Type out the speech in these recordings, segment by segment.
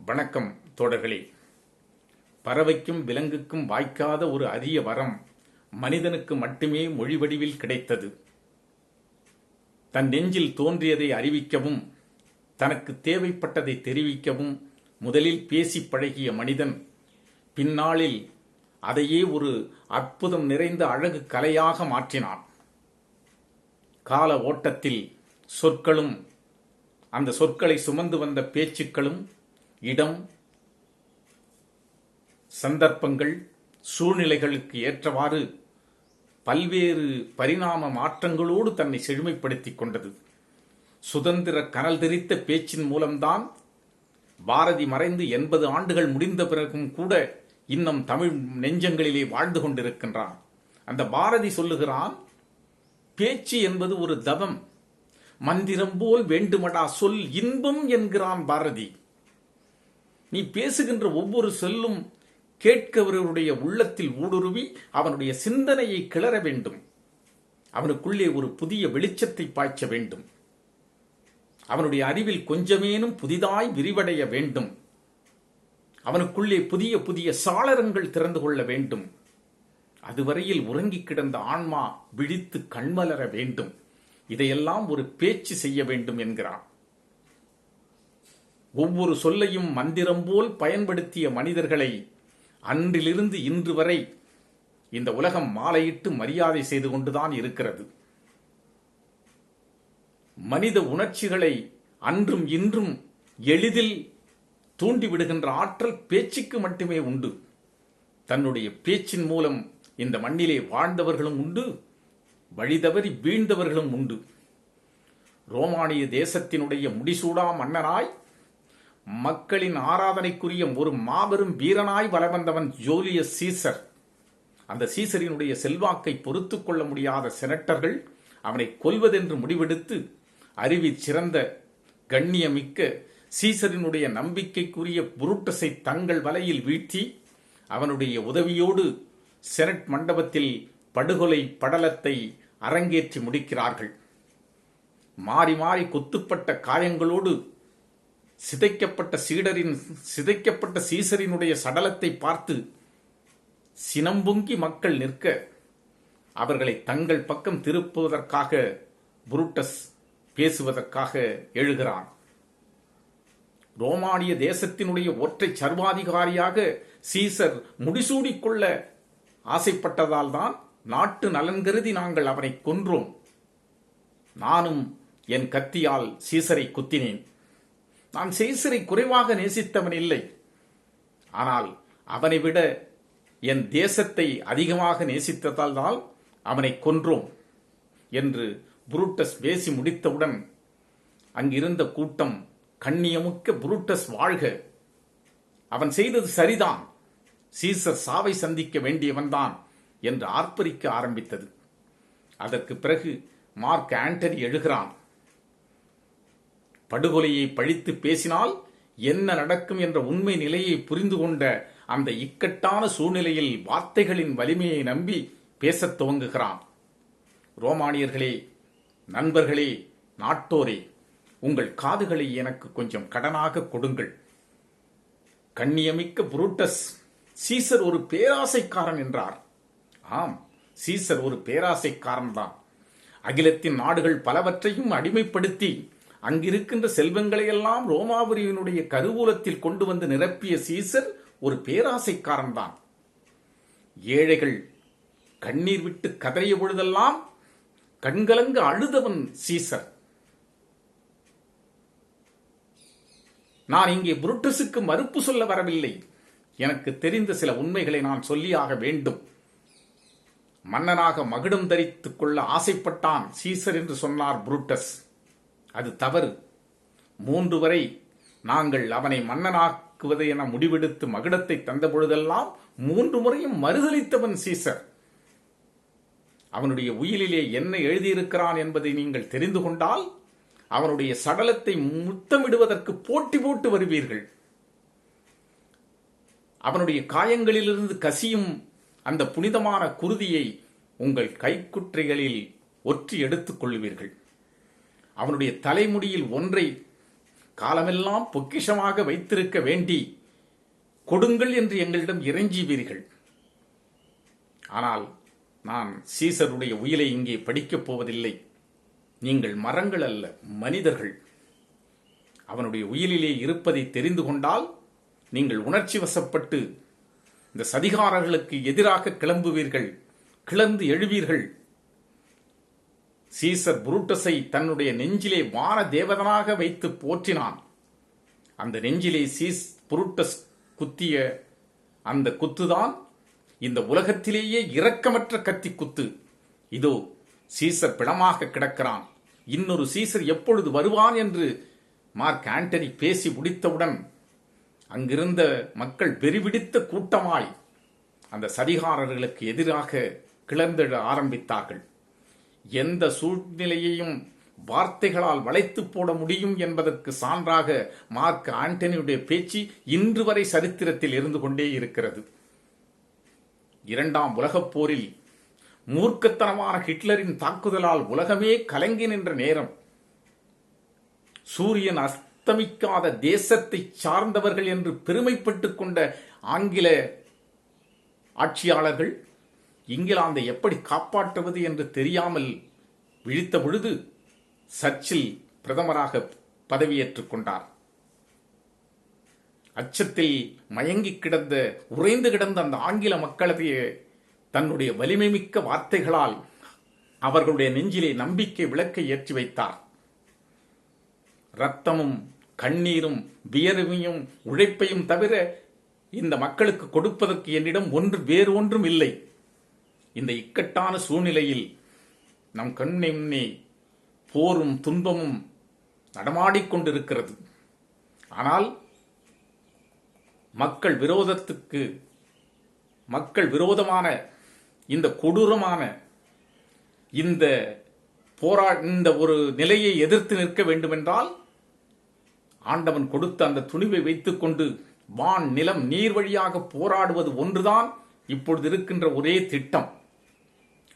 வணக்கம் தோழர்களே. பறவைக்கும் விலங்குக்கும் வாய்க்காத ஒரு அரிய வரம் மனிதனுக்கு மட்டுமே மொழி வடிவில் கிடைத்தது. தன் நெஞ்சில் தோன்றியதை அறிவிக்கவும் தனக்கு தேவைப்பட்டதை தெரிவிக்கவும் முதலில் பேசி பழகிய மனிதன் பின்னாளில் அதையே ஒரு அற்புதம் நிறைந்த அழகு கலையாக மாற்றினான். கால ஓட்டத்தில் சொற்களும் அந்த சொற்களை சுமந்து வந்த பேச்சுக்களும் இடம், சந்தர்ப்பங்கள், சூழ்நிலைகளுக்கு ஏற்றவாறு பல்வேறு பரிணாம மாற்றங்களோடு தன்னை செழுமைப்படுத்திக் கொண்டது. சுதந்திர கனல் தெரித்த பேச்சின் மூலம்தான் பாரதி மறைந்து 80 ஆண்டுகள் முடிந்த பிறகும் கூட இன்னும் தமிழ் நெஞ்சங்களிலே வாழ்ந்து கொண்டிருக்கின்றான். அந்த பாரதி சொல்லுகிறான், பேச்சு என்பது ஒரு தவம், மந்திரம் போல் வேண்டுமடா சொல் இன்பம் என்கிறான் பாரதி. நீ பேசுகின்ற ஒவ்வொரு சொல்லும் கேட்கவருடைய உள்ளத்தில் ஊடுருவி அவனுடைய சிந்தனையை கிளற வேண்டும். அவனுக்குள்ளே ஒரு புதிய வெளிச்சத்தை பாய்ச்ச வேண்டும். அவனுடைய அறிவில் கொஞ்சமேனும் புதிதாய் விரிவடைய வேண்டும். அவனுக்குள்ளே புதிய புதிய சாளரங்கள் திறந்து கொள்ள வேண்டும். அதுவரையில் உறங்கி கிடந்த ஆன்மா விழித்து கண்மலர வேண்டும். இதையெல்லாம் ஒரு பேச்சு செய்ய வேண்டும் என்கிறான். ஒவ்வொரு சொல்லையும் மந்திரம் போல் பயன்படுத்திய மனிதர்களை அன்றிலிருந்து இன்று வரை இந்த உலகம் மாலையிட்டு மரியாதை செய்து கொண்டுதான் இருக்கிறது. மனித உணர்ச்சிகளை அன்றும் இன்றும் எளிதில் தூண்டிவிடுகின்ற ஆற்றல் பேச்சுக்கு மட்டுமே உண்டு. தன்னுடைய பேச்சின் மூலம் இந்த மண்ணிலே வாழ்ந்தவர்களும் உண்டு, வழிதவறி வீழ்ந்தவர்களும் உண்டு. ரோமானிய தேசத்தினுடைய முடிசூடா மன்னனாய், மக்களின் ஆராதனைக்குரிய ஒரு மாபெரும் வீரனாய் வலம் வந்தவன் ஜூலியஸ் சீசர். அந்த சீசரினுடைய செல்வாக்கை பொறுத்து கொள்ள முடியாத செனட்டர்கள் அவனை கொல்வதென்று முடிவெடுத்து அறிவில் சிறந்த கண்ணியமிக்க சீசரினுடைய நம்பிக்கைக்குரிய புரூட்டஸை தங்கள் வலையில் வீழ்த்தி அவனுடைய உதவியோடு செனட் மண்டபத்தில் படுகொலை படலத்தை அரங்கேற்றி முடிக்கிறார்கள். மாறி மாறி கொத்துப்பட்ட காயங்களோடு சிதைக்கப்பட்ட சீசரினுடைய சடலத்தை பார்த்து சினம்பொங்கி மக்கள் நிற்க அவர்களை தங்கள் பக்கம் திருப்புவதற்காக புரூட்டஸ் பேசுவதற்காக எழுகிறான். ரோமானிய தேசத்தினுடைய ஒற்றை சர்வாதிகாரியாக சீசர் முடிசூடிக்கொள்ள ஆசைப்பட்டதால் தான் நாட்டு நலன் கருதி நாங்கள் அவனை கொன்றோம். நானும் என் கத்தியால் சீசரை குத்தினேன். நான் சீசரை குறைவாக நேசித்தவன் இல்லை, ஆனால் அவனை விட என் தேசத்தை அதிகமாக நேசித்ததால் தான் அவனை கொன்றோம் என்று புரூட்டஸ் பேசி முடித்தவுடன் அங்கிருந்த கூட்டம் கண்ணியமுக்க புரூட்டஸ் வாழ்க, அவன் செய்தது சரிதான், சீசர் சாவை சந்திக்க வேண்டியவன்தான் என்று ஆர்ப்பரிக்க ஆரம்பித்தது. அதற்கு பிறகு மார்க் ஆண்டனி எழுகிறான். படுகொலையை பழித்து பேசினால் என்ன நடக்கும் என்ற உண்மை நிலையை புரிந்து கொண்ட அந்த இக்கட்டான சூழ்நிலையில் வார்த்தைகளின் வலிமையை நம்பி பேசத் துவங்குகிறான். ரோமானியர்களே, நண்பர்களே, நாட்டோரே, உங்கள் காதுகளை எனக்கு கொஞ்சம் கடனாக கொடுங்கள். கண்ணியமிக்க புரூட்டஸ், சீசர் ஒரு பேராசைக்காரன் என்றார். ஆம், சீசர் ஒரு பேராசைக்காரன்தான். அகிலத்தின் நாடுகள் பலவற்றையும் அடிமைப்படுத்தி அங்கிருக்கின்ற செல்வங்களையெல்லாம் ரோமாபுரியினுடைய கருவூலத்தில் கொண்டு வந்து நிரப்பிய சீசர் ஒரு பேராசைக்காரன் தான். ஏழைகள் கண்ணீர் விட்டு கதறிய பொழுதெல்லாம் கண்கலங்க அழுதவன் சீசர். நான் இங்கே புரூட்டஸுக்கு மறுப்பு சொல்ல வரவில்லை. எனக்கு தெரிந்த சில உண்மைகளை நான் சொல்லியாக வேண்டும். மன்னனாக மகுடம் தரித்துக் கொள்ள ஆசைப்பட்டான் சீசர் என்று சொன்னார் புரூட்டஸ். அது தவறு. 3 வரை நாங்கள் அவனை மன்னனாக்குவது என முடிவெடுத்து மகுடத்தை தந்த பொழுதெல்லாம் 3 முறையும் மறுதளித்தவன் சீசர். அவனுடைய உயிலிலே என்ன எழுதியிருக்கிறான் என்பதை நீங்கள் தெரிந்து கொண்டால் அவனுடைய சடலத்தை முத்தமிடுவதற்கு போட்டி போட்டு வருவீர்கள். அவனுடைய காயங்களிலிருந்து கசியும் அந்த புனிதமான குருதியை உங்கள் கைக்குற்றைகளில் ஒற்றி எடுத்துக் கொள்வீர்கள். அவனுடைய தலைமுடியில் ஒன்றை காலமெல்லாம் பொக்கிஷமாக வைத்திருக்க வேண்டி கொடுங்கள் என்று எங்களிடம் இறைஞ்சுவீர்கள். ஆனால் நான் சீசருடைய உயிலை இங்கே படிக்கப் போவதில்லை. நீங்கள் மரங்கள் அல்ல, மனிதர்கள். அவனுடைய உயிலிலே இருப்பதை தெரிந்து கொண்டால் நீங்கள் உணர்ச்சி வசப்பட்டு இந்த சதிகாரர்களுக்கு எதிராக கிளம்புவீர்கள், கிளர்ந்து எழுவீர்கள். சீசர் புரூட்டஸை தன்னுடைய நெஞ்சிலே வான தேவதனாக வைத்து போற்றினான். அந்த நெஞ்சிலே புரூட்டஸ் குத்திய அந்த குத்துதான் இந்த உலகத்திலேயே இரக்கமற்ற கத்தி குத்து. இதோ சீசர் பிணமாக கிடக்கிறான். இன்னொரு சீசர் எப்பொழுது வருவான் என்று மார்க் ஆண்டனி பேசி முடித்தவுடன் அங்கிருந்த மக்கள் வெறிபிடித்த கூட்டமாய் அந்த சதிகாரர்களுக்கு எதிராக கிளர்ந்தெழ ஆரம்பித்தார்கள். எந்த சூழ்நிலையையும் வார்த்தைகளால் வளைத்து போட முடியும் என்பதற்கு சான்றாக மார்க் ஆண்டனியுடைய பேச்சு இன்று வரை சரித்திரத்தில் இருந்து கொண்டே இருக்கிறது. இரண்டாம் உலகப் போரில் மூர்க்கத்தனமான ஹிட்லரின் தாக்குதலால் உலகமே கலங்கி நின்ற நேரம், சூரியன் அஸ்தமிக்காத தேசத்தை சார்ந்தவர்கள் என்று பெருமைப்பட்டுக் கொண்ட ஆங்கில ஆட்சியாளர்கள் இங்கிலாந்தை எப்படி காப்பாற்றுவது என்று தெரியாமல் விழித்த பொழுது சர்ச்சில் பிரதமராக பதவியேற்றுக் கொண்டார். அச்சத்தில் மயங்கி கிடந்த உறைந்து கிடந்த அந்த ஆங்கில மக்களவைய தன்னுடைய வலிமை மிக்க வார்த்தைகளால் அவர்களுடைய நெஞ்சிலே நம்பிக்கை விளக்கை ஏற்றி வைத்தார். இரத்தமும் கண்ணீரும் வியர்வையும் உழைப்பையும் தவிர இந்த மக்களுக்கு கொடுப்பதற்கு என்னிடம் வேறு ஒன்றும் இல்லை. இந்த இக்கட்டான சூழ்நிலையில் நம் கண்ணை முன்னே போரும் துன்பமும் நடமாடிக்கொண்டிருக்கிறது. ஆனால் மக்கள் விரோதமான இந்த கொடூரமான இந்த ஒரு நிலையை எதிர்த்து நிற்க வேண்டுமென்றால் ஆண்டவன் கொடுத்த அந்த துணிவை வைத்துக் கொண்டு வான் நிலம் நீர் வழியாக போராடுவது ஒன்றுதான் இப்பொழுது இருக்கின்ற ஒரே திட்டம்.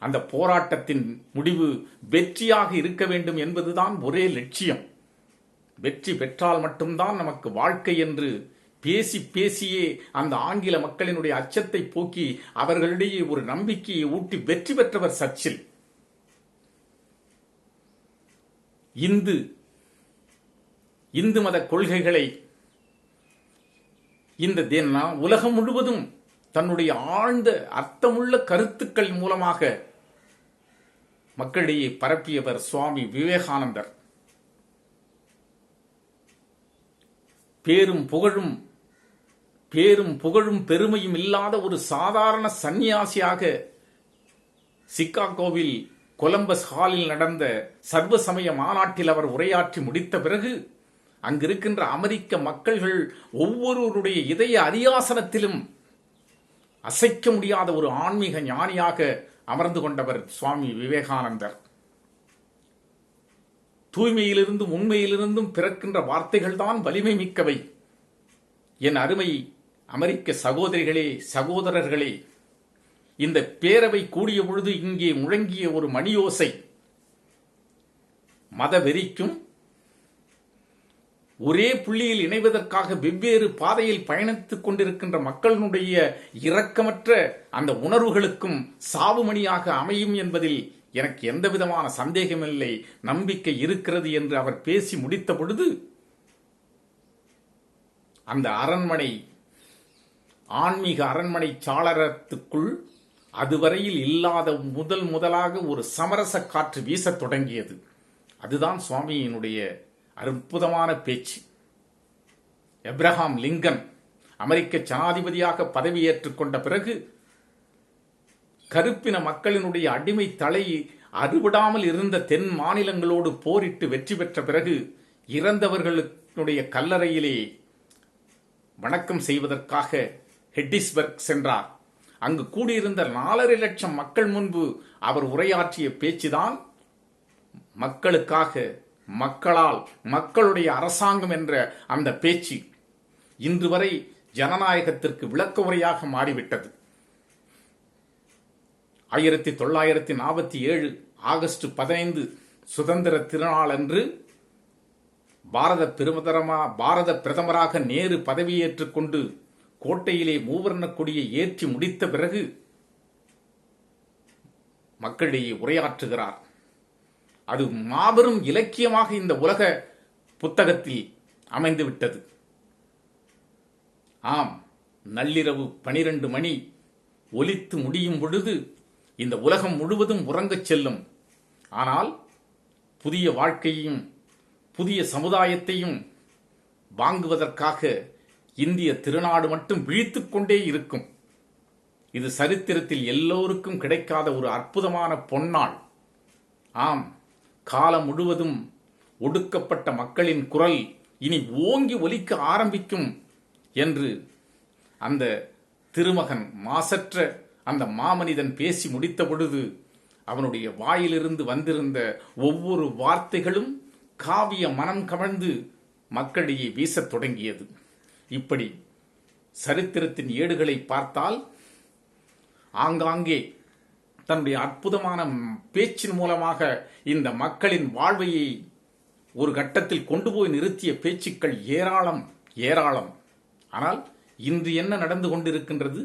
அந்த போராட்டத்தின் முடிவு வெற்றியாக இருக்க வேண்டும் என்பதுதான் ஒரே லட்சியம். வெற்றி பெற்றால் மட்டும்தான் நமக்கு வாழ்க்கை என்று பேசியே அந்த ஆங்கில மக்களினுடைய அச்சத்தை போக்கி அவர்களிடையே ஒரு நம்பிக்கையை ஊட்டி வெற்றி பெற்றவர் சர்ச்சில். இந்து மத கொள்கைகளை இந்த உலகம் முழுவதும் தன்னுடைய ஆழ்ந்த அர்த்தமுள்ள கருத்துக்கள் மூலமாக மக்களிடையே பரப்பியவர் சுவாமி விவேகானந்தர். பேரும் புகழும் பெருமையும் இல்லாத ஒரு சாதாரண சன்னியாசியாக சிகாகோவில் கொலம்பஸ் ஹாலில் நடந்த சர்வ சமய மாநாட்டில் அவர் உரையாற்றி முடித்த பிறகு அங்கிருக்கின்ற அமெரிக்க மக்கள்கள் ஒவ்வொருவருடைய இதய அரியாசனத்திலும் அசைக்க முடியாத ஒரு ஆன்மீக ஞானியாக அமர்ந்து கொண்டவர் சுவாமி விவேகானந்தர். தூய்மையிலிருந்தும் உண்மையிலிருந்தும் பிறக்கின்ற வார்த்தைகள் தான் வலிமை மிக்கவை. என் அருமை அமெரிக்க சகோதரிகளே, சகோதரர்களே, இந்த பேரவை கூடிய பொழுது இங்கே முழங்கிய ஒரு மணியோசை மதவெறிக்கும் ஒரே புள்ளியில் இணைவதற்காக வெவ்வேறு பாதையில் பயணித்துக் கொண்டிருக்கின்ற மக்களுடைய இரக்கமற்ற அந்த உணர்வுகளுக்கும் சாவுமணியாக அமையும் என்பதில் எனக்கு எந்த விதமான சந்தேகமில்லை, நம்பிக்கை இருக்கிறது என்று அவர் பேசி முடித்த பொழுது அந்த அரண்மனை, ஆன்மீக அரண்மனை சாளரத்துக்குள் அதுவரையில் இல்லாத முதலாக ஒரு சமரச காற்று வீசத் தொடங்கியது. அதுதான் சுவாமியினுடைய அற்புதமான பேச்சு. எப்ரஹாம் லிங்கன் அமெரிக்க ஜனாதிபதியாக பதவியேற்றுக் கொண்ட பிறகு கருப்பின மக்களினுடைய அடிமை தலை அறுபடாமல் இருந்த தென் மாநிலங்களோடு போரிட்டு வெற்றி பெற்ற பிறகு இறந்தவர்களுடைய கல்லறையிலே வணக்கம் செய்வதற்காக ஹெட்டிஸ்பர்க் சென்றார். அங்கு கூடியிருந்த 4.5 லட்சம் மக்கள் முன்பு அவர் உரையாற்றிய பேச்சுதான் மக்களுக்காக, மக்களால், மக்களுடைய அரசாங்கம் என்ற அந்த பேச்சு இன்று வரை ஜனநாயகத்திற்கு விளக்க உரையாக மாறிவிட்டது. 1947 ஆகஸ்ட் 15 சுதந்திர திருநாள் அன்று பாரத பிரதமராக நேரு பதவியேற்றுக் கொண்டு கோட்டையிலே மூவர்ண கொடியை ஏற்றி முடித்த பிறகு மக்களிடையே உரையாற்றுகிறார். அது மாபெரும் இலக்கியமாக இந்த உலக புத்தகத்தில் அமைந்துவிட்டது. ஆம், நள்ளிரவு 12 மணி ஒலித்து முடியும் பொழுது இந்த உலகம் முழுவதும் உறங்கச் செல்லும். ஆனால் புதிய வாழ்க்கையையும் புதிய சமுதாயத்தையும் வாங்குவதற்காக இந்திய திருநாடு மட்டும் விழித்துக் கொண்டே இருக்கும். இது சரித்திரத்தில் எல்லோருக்கும் கிடைக்காத ஒரு அற்புதமான பொன்னாள். ஆம், காலம் முழுவதும் ஒடுக்கப்பட்ட மக்களின் குரல் இனி ஓங்கி ஒலிக்க ஆரம்பிக்கும் என்று அந்த திருமகன் மாசற்ற அந்த மாமனிதன் பேசி முடித்த பொழுது அவனுடைய வாயிலிருந்து வந்திருந்த ஒவ்வொரு வார்த்தைகளும் காவிய மனம் கமழ்ந்து மக்களிடையே வீசத் தொடங்கியது. இப்படி சரித்திரத்தின் ஏடுகளை பார்த்தால் ஆங்காங்கே தன்னுடைய அற்புதமான பேச்சின் மூலமாக இந்த மக்களின் வாழ்வையை ஒரு கட்டத்தில் கொண்டு போய் நிறுத்திய பேச்சுக்கள் ஏராளம் ஏராளம். ஆனால் இன்று என்ன நடந்து கொண்டிருக்கின்றது?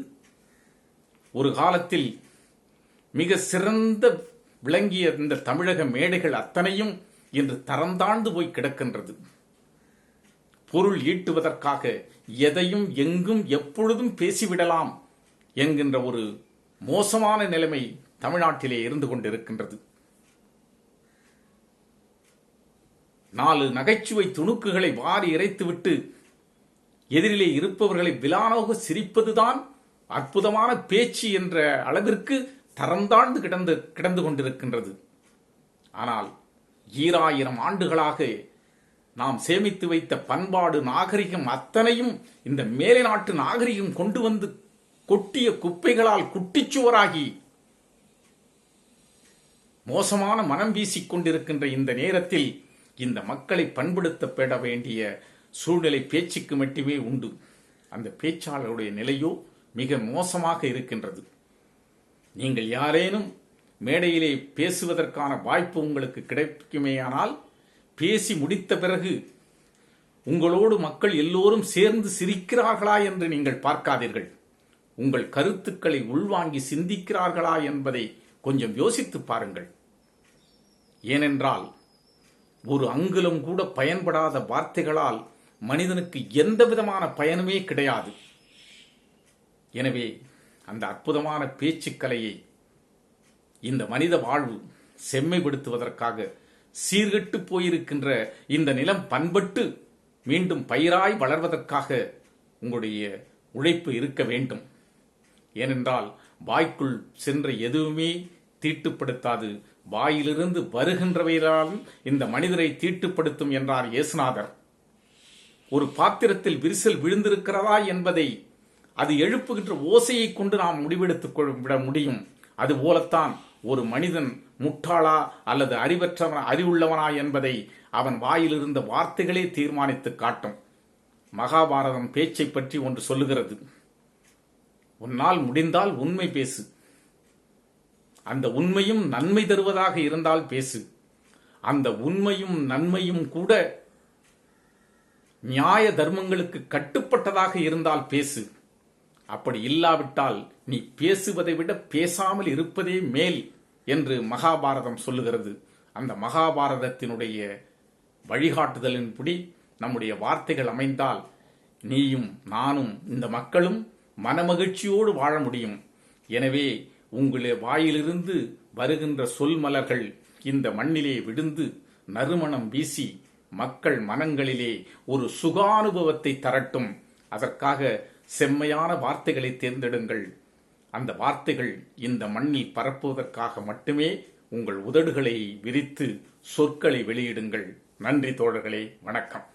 ஒரு காலத்தில் மிக சிறந்த விளங்கிய இந்த தமிழக மேடைகள் அத்தனையும் இன்று தரம் தாழ்ந்து போய் கிடக்கின்றது. பொருள் ஈட்டுவதற்காக எதையும் எங்கும் எப்பொழுதும் பேசிவிடலாம் என்கின்ற ஒரு மோசமான நிலைமை தமிழ்நாட்டிலே இருந்து கொண்டிருக்கின்றது. 4 நகைச்சுவை துணுக்குகளை வாரி இறைத்துவிட்டு எதிரிலே இருப்பவர்களை விலானோக சிரிப்பதுதான் அற்புதமான பேச்சு என்ற அளவிற்கு தரம் தாழ்ந்து கிடந்து கொண்டிருக்கின்றது. ஆனால் 2000 ஆண்டுகளாக நாம் சேமித்து வைத்த பண்பாடு நாகரிகம் அத்தனையும் இந்த மேலை நாட்டு நாகரிகம் கொண்டு வந்து கொட்டிய குப்பைகளால் குட்டிச்சுவராகி மோசமான மனம் வீசிக் கொண்டிருக்கின்ற இந்த நேரத்தில் இந்த மக்களை பண்படுத்தப்பட வேண்டிய சூழ்நிலை பேச்சுக்கு மட்டுமே உண்டு. அந்த பேச்சாளருடைய நிலையோ மிக மோசமாக இருக்கின்றது. நீங்கள் யாரேனும் மேடையிலே பேசுவதற்கான வாய்ப்பு உங்களுக்கு கிடைக்குமேயானால் பேசி முடித்த பிறகு உங்களோடு மக்கள் எல்லோரும் சேர்ந்து சிரிக்கிறார்களா என்று நீங்கள் பார்க்காதீர்கள். உங்கள் கருத்துக்களை உள்வாங்கி சிந்திக்கிறார்களா என்பதை கொஞ்சம் யோசித்து பாருங்கள். ஏனென்றால் ஒரு அங்குலம் கூட பயன்படாத வார்த்தைகளால் மனிதனுக்கு எந்த விதமான பயனுமே கிடையாது. எனவே அந்த அற்புதமான பேச்சுக்கலையை இந்த மனித வாழ்வு செம்மைப்படுத்துவதற்காக சீர்கெட்டு போயிருக்கின்ற இந்த நிலம் பண்பட்டு மீண்டும் பயிராய் வளர்வதற்காக உங்களுடைய உழைப்பு இருக்க வேண்டும். ஏனென்றால் வாய்க்குள் சென்ற எதுவுமே தீட்டுப்படுத்தாது, வாயிலிருந்து வருகின்றவையால் இந்த மனிதரை தீட்டுப்படுத்தும் என்றார் இயேசுநாதர். ஒரு பாத்திரத்தில் விரிசல் விழுந்திருக்கிறதா என்பதை அது எழுப்புகின்ற ஓசையை கொண்டு நாம் முடிவெடுத்துக் விட முடியும். அதுபோலத்தான் ஒரு மனிதன் முட்டாளா அல்லது அறிவுள்ளவனா என்பதை அவன் வாயிலிருந்த வார்த்தைகளே தீர்மானித்து காட்டும். மகாபாரதம் பேச்சை பற்றி ஒன்று சொல்லுகிறது. உன்னால் முடிந்தால் உண்மை பேசு, அந்த உண்மையும் நன்மை தருவதாக இருந்தால் பேசு, அந்த உண்மையும் நன்மையும் கூட நியாய தர்மங்களுக்கு கட்டுப்பட்டதாக இருந்தால் பேசு, அப்படி இல்லாவிட்டால் நீ பேசுவதை விட பேசாமல் இருப்பதே மேல் என்று மகாபாரதம் சொல்லுகிறது. அந்த மகாபாரதத்தினுடைய வழிகாட்டுதலின்படி நம்முடைய வார்த்தைகள் அமைந்தால் நீயும் நானும் இந்த மக்களும் மனமகிழ்ச்சியோடு வாழ முடியும். எனவே உங்களுடைய வாயிலிருந்து வருகின்ற சொல் மலர்கள் இந்த மண்ணிலே விழுந்து நறுமணம் வீசி மக்கள் மனங்களிலே ஒரு சுகானுபவத்தை தரட்டும். அதற்காக செம்மையான வார்த்தைகளை தேர்ந்தெடுங்கள். அந்த வார்த்தைகள் இந்த மண்ணில் பரப்புவதற்காக மட்டுமே உங்கள் உதடுகளை விரித்து சொற்களை வெளியிடுங்கள். நன்றி தோழர்களே, வணக்கம்.